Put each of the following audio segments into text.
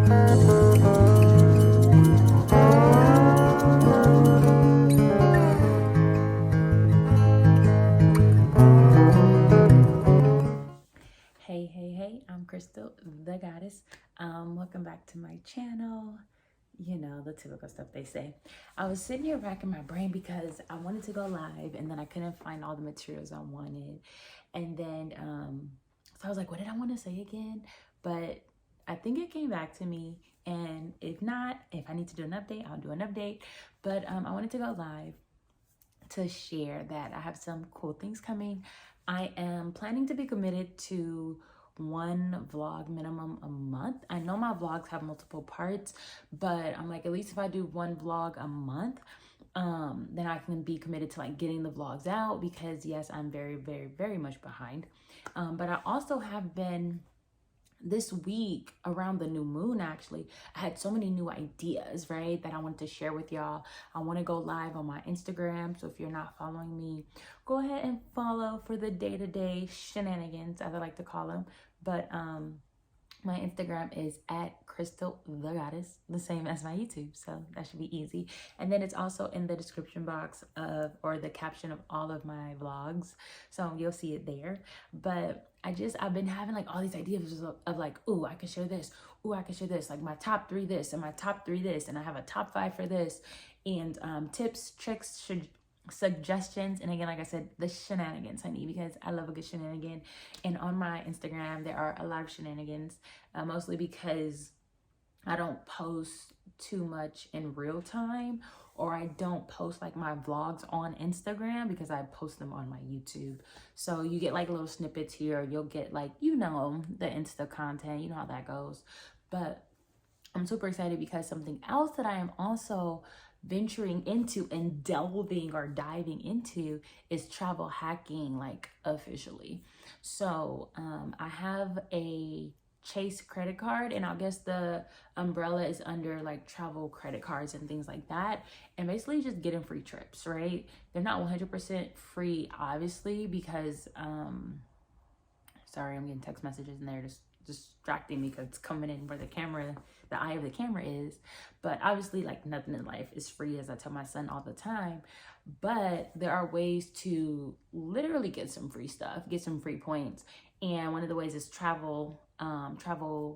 Hey, I'm Crystal, the goddess. Welcome back to my channel. You know, the typical stuff they say. I was sitting here racking my brain because I wanted to go live and then I couldn't find all the materials I wanted. And then, so I was like, what did I want to say again? But I think it came back to me. And if not, if I need to do an update, I'll do an update. But I wanted to go live to share that I have some cool things coming. I am planning to be committed to one vlog minimum a month. I know my vlogs have multiple parts, but I'm like, at least if I do one vlog a month, then I can be committed to like getting the vlogs out, because yes, I'm very much behind. But I also have been, this week around the new moon, actually, I had so many new ideas, right, that I wanted to share with y'all. I want to go live on my Instagram, so if you're not following me, go ahead and follow for the day-to-day shenanigans, as I like to call them. But my Instagram is at Crystal the Goddess, the same as my YouTube, so that should be easy. And then it's also in the description box of, or the caption of all of my vlogs, so you'll see it there. But I've been having like all these ideas of like, ooh, I can share this, ooh, I can share this, like my top 3 this and my top 3 this, and I have a top 5 for this, and tips, tricks, suggestions, and again, like I said, the shenanigans, honey, because I love a good shenanigan. And on my Instagram there are a lot of shenanigans, mostly because I don't post too much in real time, or I don't post like my vlogs on Instagram because I post them on my YouTube. So you get like little snippets here, you'll get like, you know, the Insta content, you know how that goes. But I'm super excited because something else that I am also venturing into and delving or diving into is travel hacking, like officially. So I have a Chase credit card, and I guess the umbrella is under like travel credit cards and things like that, and basically just getting free trips, right? They're not 100% free, obviously, because sorry, I'm getting text messages and they're just distracting me because it's coming in where the eye of the camera is. But obviously, like, nothing in life is free, as I tell my son all the time. But there are ways to literally get some free stuff, get some free points. And one of the ways is travel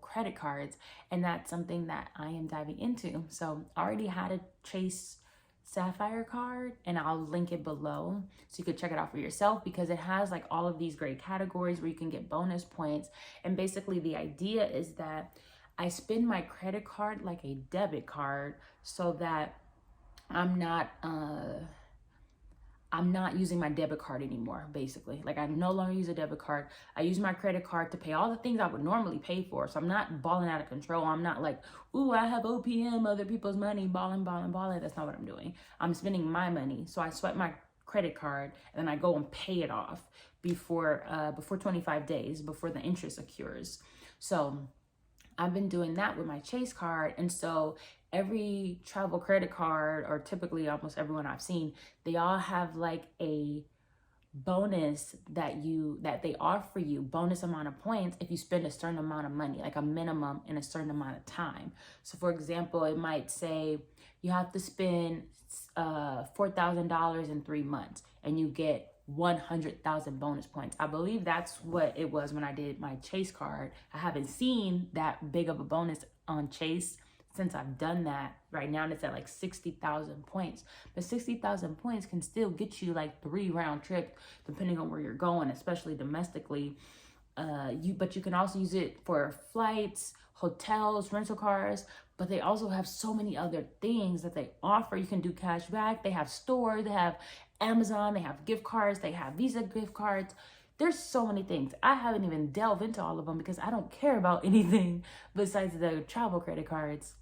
credit cards. And that's something that I am diving into. So I already had a Chase Sapphire card, and I'll link it below so you could check it out for yourself, because it has like all of these great categories where you can get bonus points. And basically the idea is that I spend my credit card like a debit card, so that I'm not using my debit card anymore, basically. Like, I no longer use a debit card. I use my credit card to pay all the things I would normally pay for. So I'm not balling out of control. I'm not like, ooh, I have OPM, other people's money, balling. That's not what I'm doing. I'm spending my money. So I swipe my credit card and then I go and pay it off before 25 days, before the interest accrues. So I've been doing that with my Chase card. And so every travel credit card, or typically almost everyone I've seen, they all have like a bonus that they offer you, bonus amount of points if you spend a certain amount of money, like a minimum in a certain amount of time. So for example, it might say you have to spend $4,000 in 3 months and you get 100,000 bonus points. I believe that's what it was when I did my Chase card. I haven't seen that big of a bonus on Chase since I've done that. Right now it's at like 60,000 points, but 60,000 points can still get you like 3 round trips depending on where you're going, especially domestically. But you can also use it for flights, hotels, rental cars, but they also have so many other things that they offer. You can do cash back. They have stores, they have Amazon, they have gift cards, they have Visa gift cards. There's so many things. I haven't even delved into all of them because I don't care about anything besides the travel credit cards,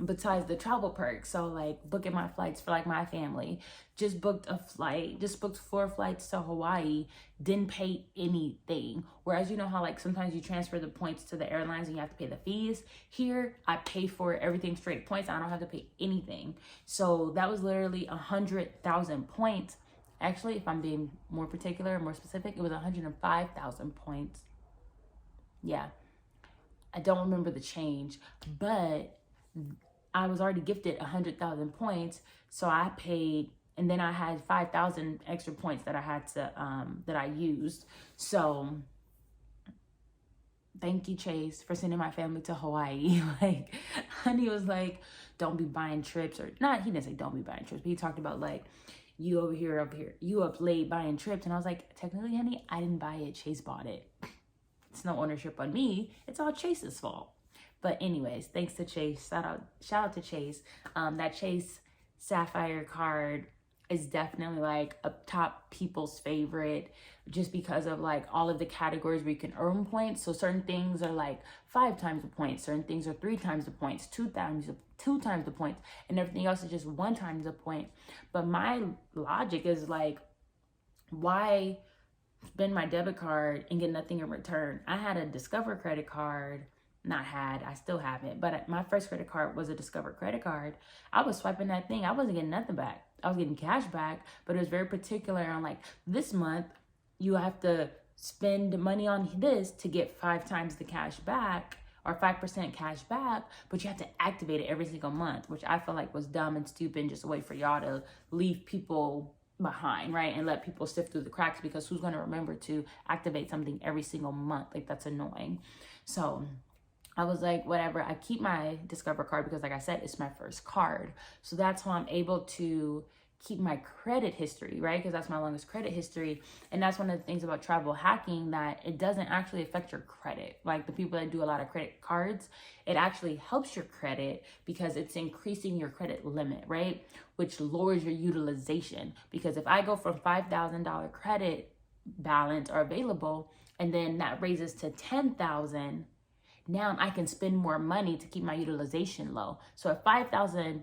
besides the travel perks. So like booking my flights for like my family, just booked 4 flights to Hawaii, didn't pay anything. Whereas you know how like sometimes you transfer the points to the airlines and you have to pay the fees? Here, I pay for everything straight points. I don't have to pay anything. So that was literally 100,000 points. Actually, if I'm being more particular and more specific, it was 105,000 points. Yeah. I don't remember the change, but I was already gifted 100,000 points. So I paid, and then I had 5,000 extra points that I had to, that I used. So thank you, Chase, for sending my family to Hawaii. Like, honey was like, don't be buying trips, or not, he didn't say don't be buying trips, but he talked about like, you over here, you up late buying trips. And I was like, technically, honey, I didn't buy it. Chase bought it. It's no ownership on me. It's all Chase's fault. But anyways, thanks to Chase. Shout out to Chase. That Chase Sapphire card is definitely like a top people's favorite, just because of like all of the categories where you can earn points. So certain things are like 5 times the points, certain things are 3 times the points, 2 times the points, and everything else is just 1 time the point. But my logic is like, why spend my debit card and get nothing in return? I had a Discover credit card. I still have it, but my first credit card was a Discover credit card. I was swiping that thing. I wasn't getting nothing back. I was getting cash back, but it was very particular on like, this month you have to spend money on this to get 5 times the cash back, or 5% cash back, but you have to activate it every single month, which I feel like was dumb and stupid, just a way for y'all to leave people behind, right? And let people sift through the cracks, because who's going to remember to activate something every single month? Like, that's annoying. So I was like, whatever. I keep my Discover card because, like I said, it's my first card. So that's how I'm able to keep my credit history, right? Because that's my longest credit history. And that's one of the things about travel hacking, that it doesn't actually affect your credit. Like the people that do a lot of credit cards, it actually helps your credit because it's increasing your credit limit, right? Which lowers your utilization. Because if I go from $5,000 credit balance or available, and then that raises to 10,000, now I can spend more money to keep my utilization low. So at 5,000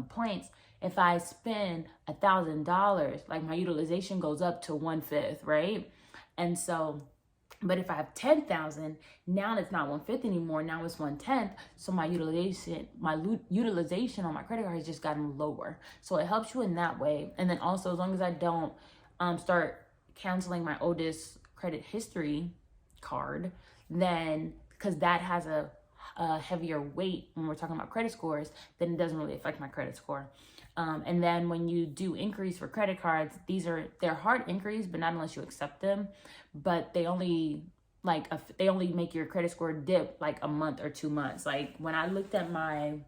points, if I spend $1,000, like my utilization goes up to 1/5, right? And so, but if I have 10,000, now it's not 1/5 anymore. Now it's 1/10. So my utilization on my credit card has just gotten lower. So it helps you in that way. And then also, as long as I don't start canceling my oldest credit history card, then, because that has a heavier weight when we're talking about credit scores, then it doesn't really affect my credit score. And then when you do inquiries for credit cards, they're hard inquiries, but not unless you accept them. But they only make your credit score dip like a month or 2 months. Like when I looked at my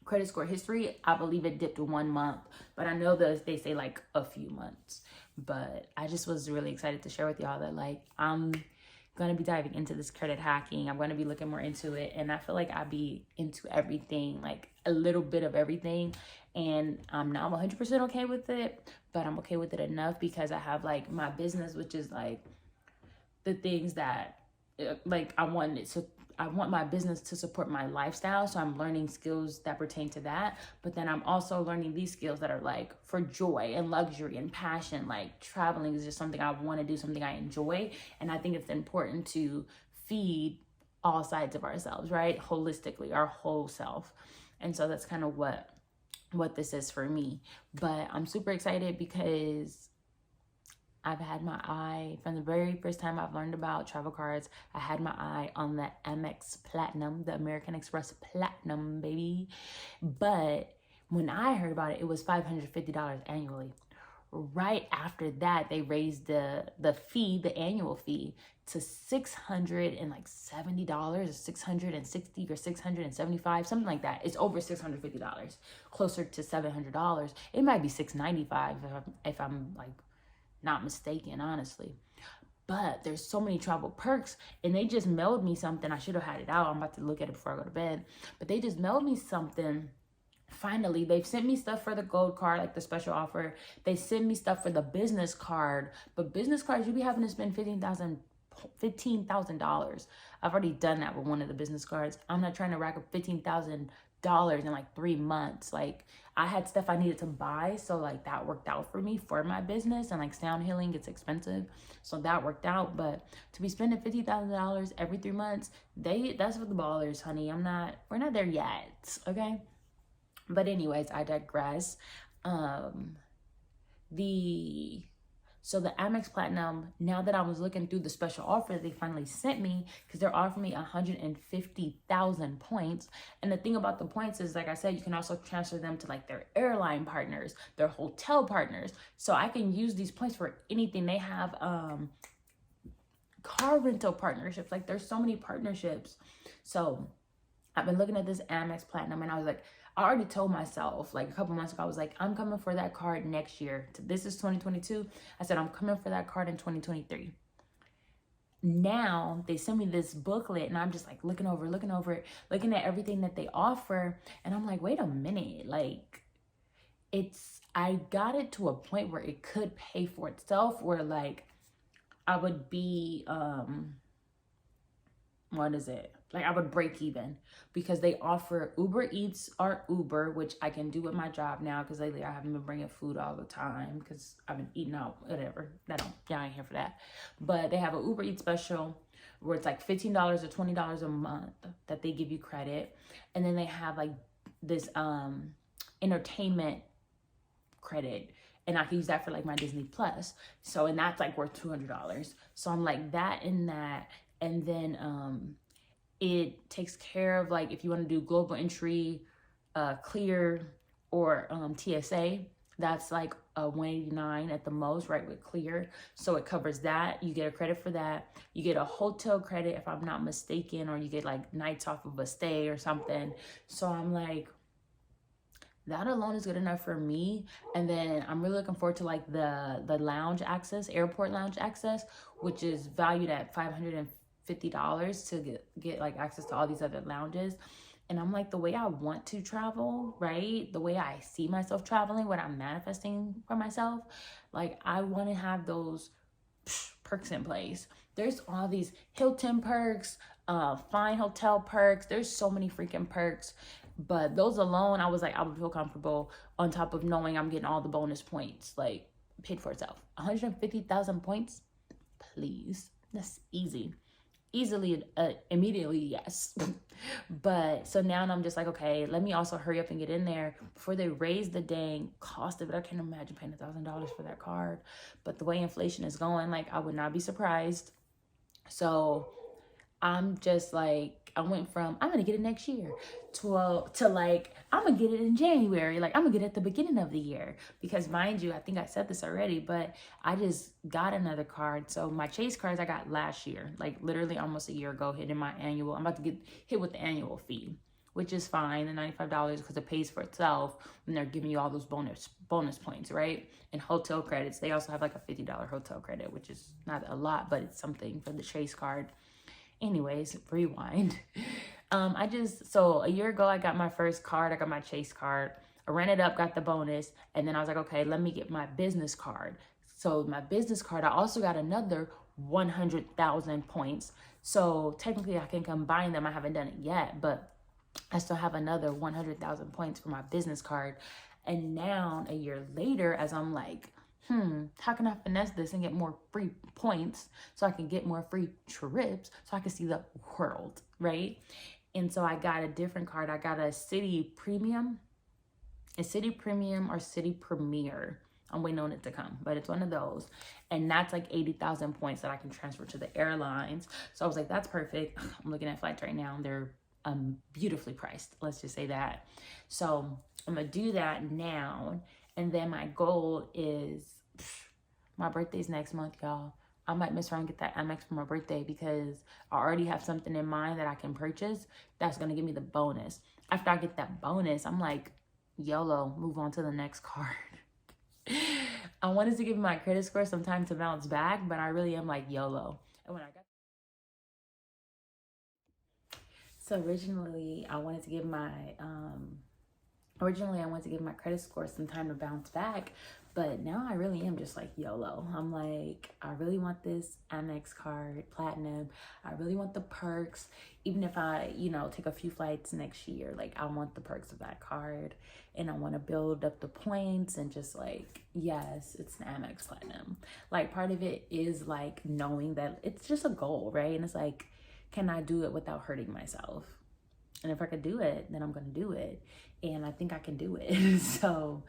credit score history, I believe it dipped 1 month, but I know that they say like a few months. But I just was really excited to share with y'all that like I'm going to be diving into this credit hacking. I'm going to be looking more into it. And I feel like I'll be into everything, like a little bit of everything. And I'm not 100% okay with it, but I'm okay with it enough because I have like my business, which is like the things that like I want my business to support my lifestyle. So I'm learning skills that pertain to that. But then I'm also learning these skills that are like for joy and luxury and passion. Like traveling is just something I want to do, something I enjoy. And I think it's important to feed all sides of ourselves, right? Holistically, our whole self. And so that's kind of what this is for me. But I'm super excited because I've had my eye, from the very first time I've learned about travel cards, I had my eye on the Amex Platinum, the American Express Platinum, baby. But when I heard about it, it was $550 annually. Right after that, they raised the fee, the annual fee, to $670 or $660 or $675, something like that. It's over $650, closer to $700. It might be $695 if I'm like not mistaken, honestly. But there's so many travel perks, and they just mailed me something. I should have had it out. I'm about to look at it before I go to bed. But they just mailed me something. Finally, they've sent me stuff for the gold card, like the special offer. They sent me stuff for the business card. But business cards, you be having to spend $15,000. I've already done that with one of the business cards. I'm not trying to rack up $15,000 in like 3 months. Like I had stuff I needed to buy, so like that worked out for me for my business. And like sound healing gets expensive, so that worked out. But to be spending $50,000 every 3 months, that's for the ballers, honey. We're not there yet, okay? But anyways, I digress. So the Amex Platinum, now that I was looking through the special offer that they finally sent me, because they're offering me 150,000 points. And the thing about the points is, like I said, you can also transfer them to like their airline partners, their hotel partners. So I can use these points for anything. They have car rental partnerships. Like there's so many partnerships. So I've been looking at this Amex Platinum, and I was like, I already told myself like a couple months ago, I was like, I'm coming for that card next year. This is 2022. I said, I'm coming for that card in 2023. Now they send me this booklet, and I'm just like looking over it, looking at everything that they offer. And I'm like, wait a minute. Like I got it to a point where it could pay for itself, where like I would be, what is it? Like I would break even, because they offer Uber Eats or Uber, which I can do with my job now, because lately I haven't been bringing food all the time because I've been eating out, whatever. Y'all ain't here for that. But they have an Uber Eats special where it's like $15 or $20 a month that they give you credit. And then they have like this entertainment credit, and I can use that for like my Disney Plus. So, and that's like worth $200. So I'm like that and that. And then it takes care of like if you want to do global entry, clear, or TSA, that's like $189 at the most, right, with clear. So it covers that. You get a credit for that. You get a hotel credit if I'm not mistaken, or you get like nights off of a stay or something. So I'm like, that alone is good enough for me. And then I'm really looking forward to like the lounge access, airport lounge access, which is valued at $550 to get like access to all these other lounges. And I'm like, the way I want to travel, right? The way I see myself traveling, what I'm manifesting for myself, like I want to have those perks in place. There's all these Hilton perks, fine hotel perks. There's so many freaking perks. But those alone, I was like, I would feel comfortable, on top of knowing I'm getting all the bonus points, like paid for itself. 150,000 points, please. That's easy. Easily, immediately, yes. But so now I'm just like, okay, let me also hurry up and get in there before they raise the dang cost of it. I can't imagine paying $1,000 for that card. But the way inflation is going, like I would not be surprised. So I'm just like, I went from I'm gonna get it next year to like I'm gonna get it in January. Like I'm gonna get it at the beginning of the year, because mind you, I think I said this already, but I just got another card. So my Chase cards I got last year, like literally almost a year ago, hitting my annual. I'm about to get hit with the annual fee, which is fine, the $95, because it pays for itself when they're giving you all those bonus points, right? And hotel credits, they also have like a $50 hotel credit, which is not a lot, but it's something for the Chase card. Anyways, rewind. So a year ago, I got my first card. I got my Chase card. I ran it up, got the bonus. And then I was like, okay, let me get my business card. So my business card, I also got another 100,000 points. So technically I can combine them. I haven't done it yet, but I still have another 100,000 points for my business card. And now a year later, as I'm like, how can I finesse this and get more free points so I can get more free trips so I can see the world, right? And so I got a different card. I got a City Premium or City Premier. I'm waiting on it to come, but it's one of those. And that's like 80,000 points that I can transfer to the airlines. So I was like, that's perfect. I'm looking at flights right now. They're beautifully priced. Let's just say that. So I'm going to do that now. And then my goal is, my birthday's next month, y'all. I might miss around and get that Amex for my birthday, because I already have something in mind that I can purchase that's going to give me the bonus. After I get that bonus, I'm like, YOLO, move on to the next card. I wanted to give my credit score some time to bounce back, but I really am like YOLO. And when I got originally I wanted to give my credit score some time to bounce back, but now I really am just like YOLO. I'm like, I really want this Amex card, Platinum. I really want the perks. Even if I, take a few flights next year, like I want the perks of that card, and I want to build up the points, and just like, yes, it's an Amex Platinum. Like part of it is like knowing that it's just a goal, right? And it's like, can I do it without hurting myself? And if I could do it, then I'm going to do it. And I think I can do it. So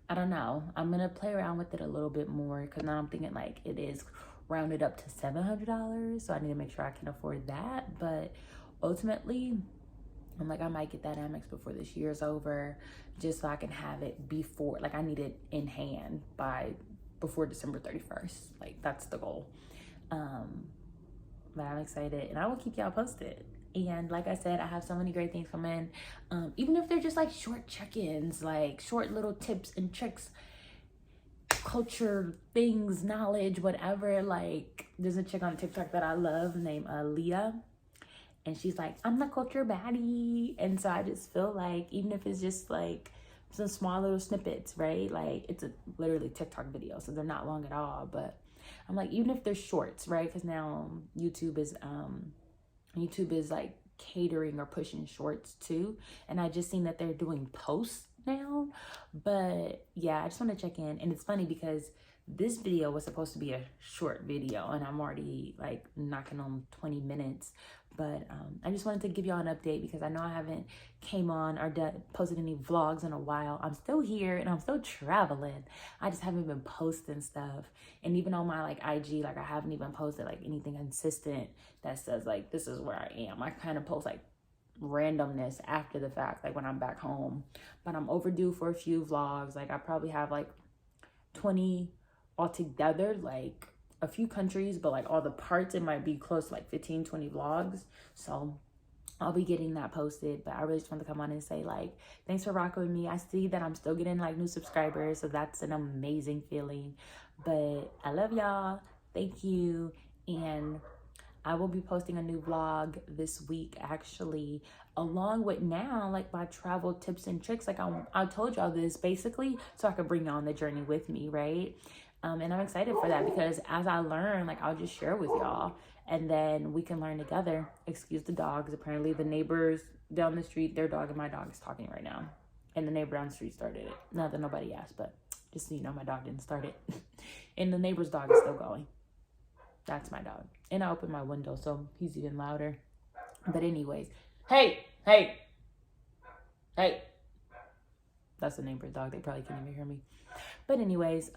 I don't know. I'm gonna play around with it a little bit more because now I'm thinking like it is rounded up to $700, so I need to make sure I can afford that. But ultimately, I'm like, I might get that Amex before this year's over, just so I can have it before, like I need it in hand before December 31st. Like that's the goal. But I'm excited and I will keep y'all posted. And like I said, I have so many great things coming. Even if they're just like short check-ins, like short little tips and tricks, culture things, knowledge, whatever. Like there's a chick on TikTok that I love named Leah. And she's like, I'm the culture baddie. And so I just feel like, even if it's just like some small little snippets, right? Like it's a literally TikTok video, so they're not long at all. But I'm like, even if they're shorts, right? Because now YouTube is like catering or pushing shorts too. And I just seen that they're doing posts now. But yeah, I just want to check in. And it's funny because this video was supposed to be a short video and I'm already like knocking on 20 minutes. But I just wanted to give y'all an update because I know I haven't came on or posted any vlogs in a while. I'm still here and I'm still traveling. I just haven't been posting stuff. And even on my like IG, like I haven't even posted like anything consistent that says like, this is where I am. I kind of post like randomness after the fact, like when I'm back home. But I'm overdue for a few vlogs. Like I probably have like 20 altogether, like a few countries, but like all the parts, it might be close to like 15-20 vlogs. So I'll be getting that posted. But I really just want to come on and say like, thanks for rocking with me. I see that I'm still getting like new subscribers, so that's an amazing feeling. But I love y'all. Thank you. And I will be posting a new vlog this week, actually, along with now like my travel tips and tricks. Like I told y'all this basically so I could bring y'all on the journey with me, right? And I'm excited for that because as I learn, like I'll just share with y'all and then we can learn together. Excuse the dogs. Apparently the neighbors down the street, their dog and my dog is talking right now. And the neighbor down the street started it. Not that nobody asked, but just so you know, my dog didn't start it. And the neighbor's dog is still going. That's my dog. And I opened my window, so he's even louder. But anyways, hey. That's the neighbor's dog. They probably can't even hear me. But anyways,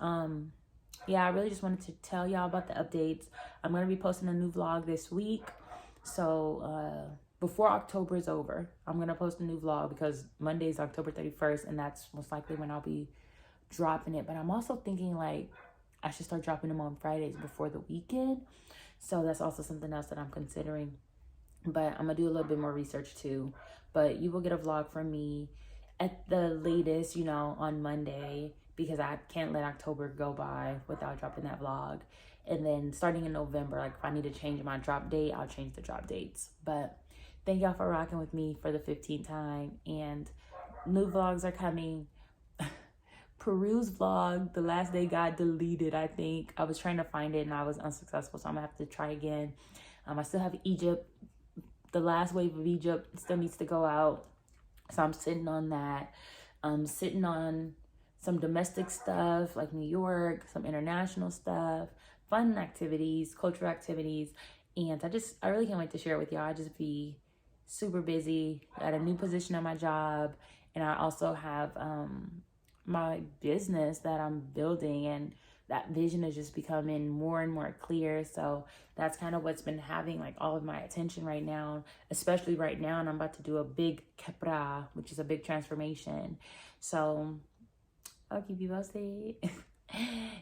yeah, I really just wanted to tell y'all about the updates. I'm going to be posting a new vlog this week. So before October is over, I'm going to post a new vlog because Monday is October 31st. And that's most likely when I'll be dropping it. But I'm also thinking like I should start dropping them on Fridays before the weekend. So that's also something else that I'm considering. But I'm going to do a little bit more research too. But you will get a vlog from me at the latest, you know, on Monday, because I can't let October go by without dropping that vlog. And then starting in November, like if I need to change my drop date, I'll change the drop dates. But thank y'all for rocking with me for the 15th time. And new vlogs are coming. Peru's vlog, the last day got deleted, I think. I was trying to find it and I was unsuccessful, so I'm gonna have to try again. I still have Egypt. The last wave of Egypt still needs to go out. So I'm sitting on that. I'm sitting on some domestic stuff like New York, some international stuff, fun activities, cultural activities. And I really can't wait to share it with y'all. I just be super busy. I got a new position at my job. And I also have my business that I'm building, and that vision is just becoming more and more clear. So that's kind of what's been having like all of my attention right now, especially right now. And I'm about to do a big kepra, which is a big transformation. So I'll keep you posted.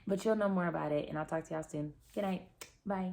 But you'll know more about it, and I'll talk to y'all soon. Good night. Bye.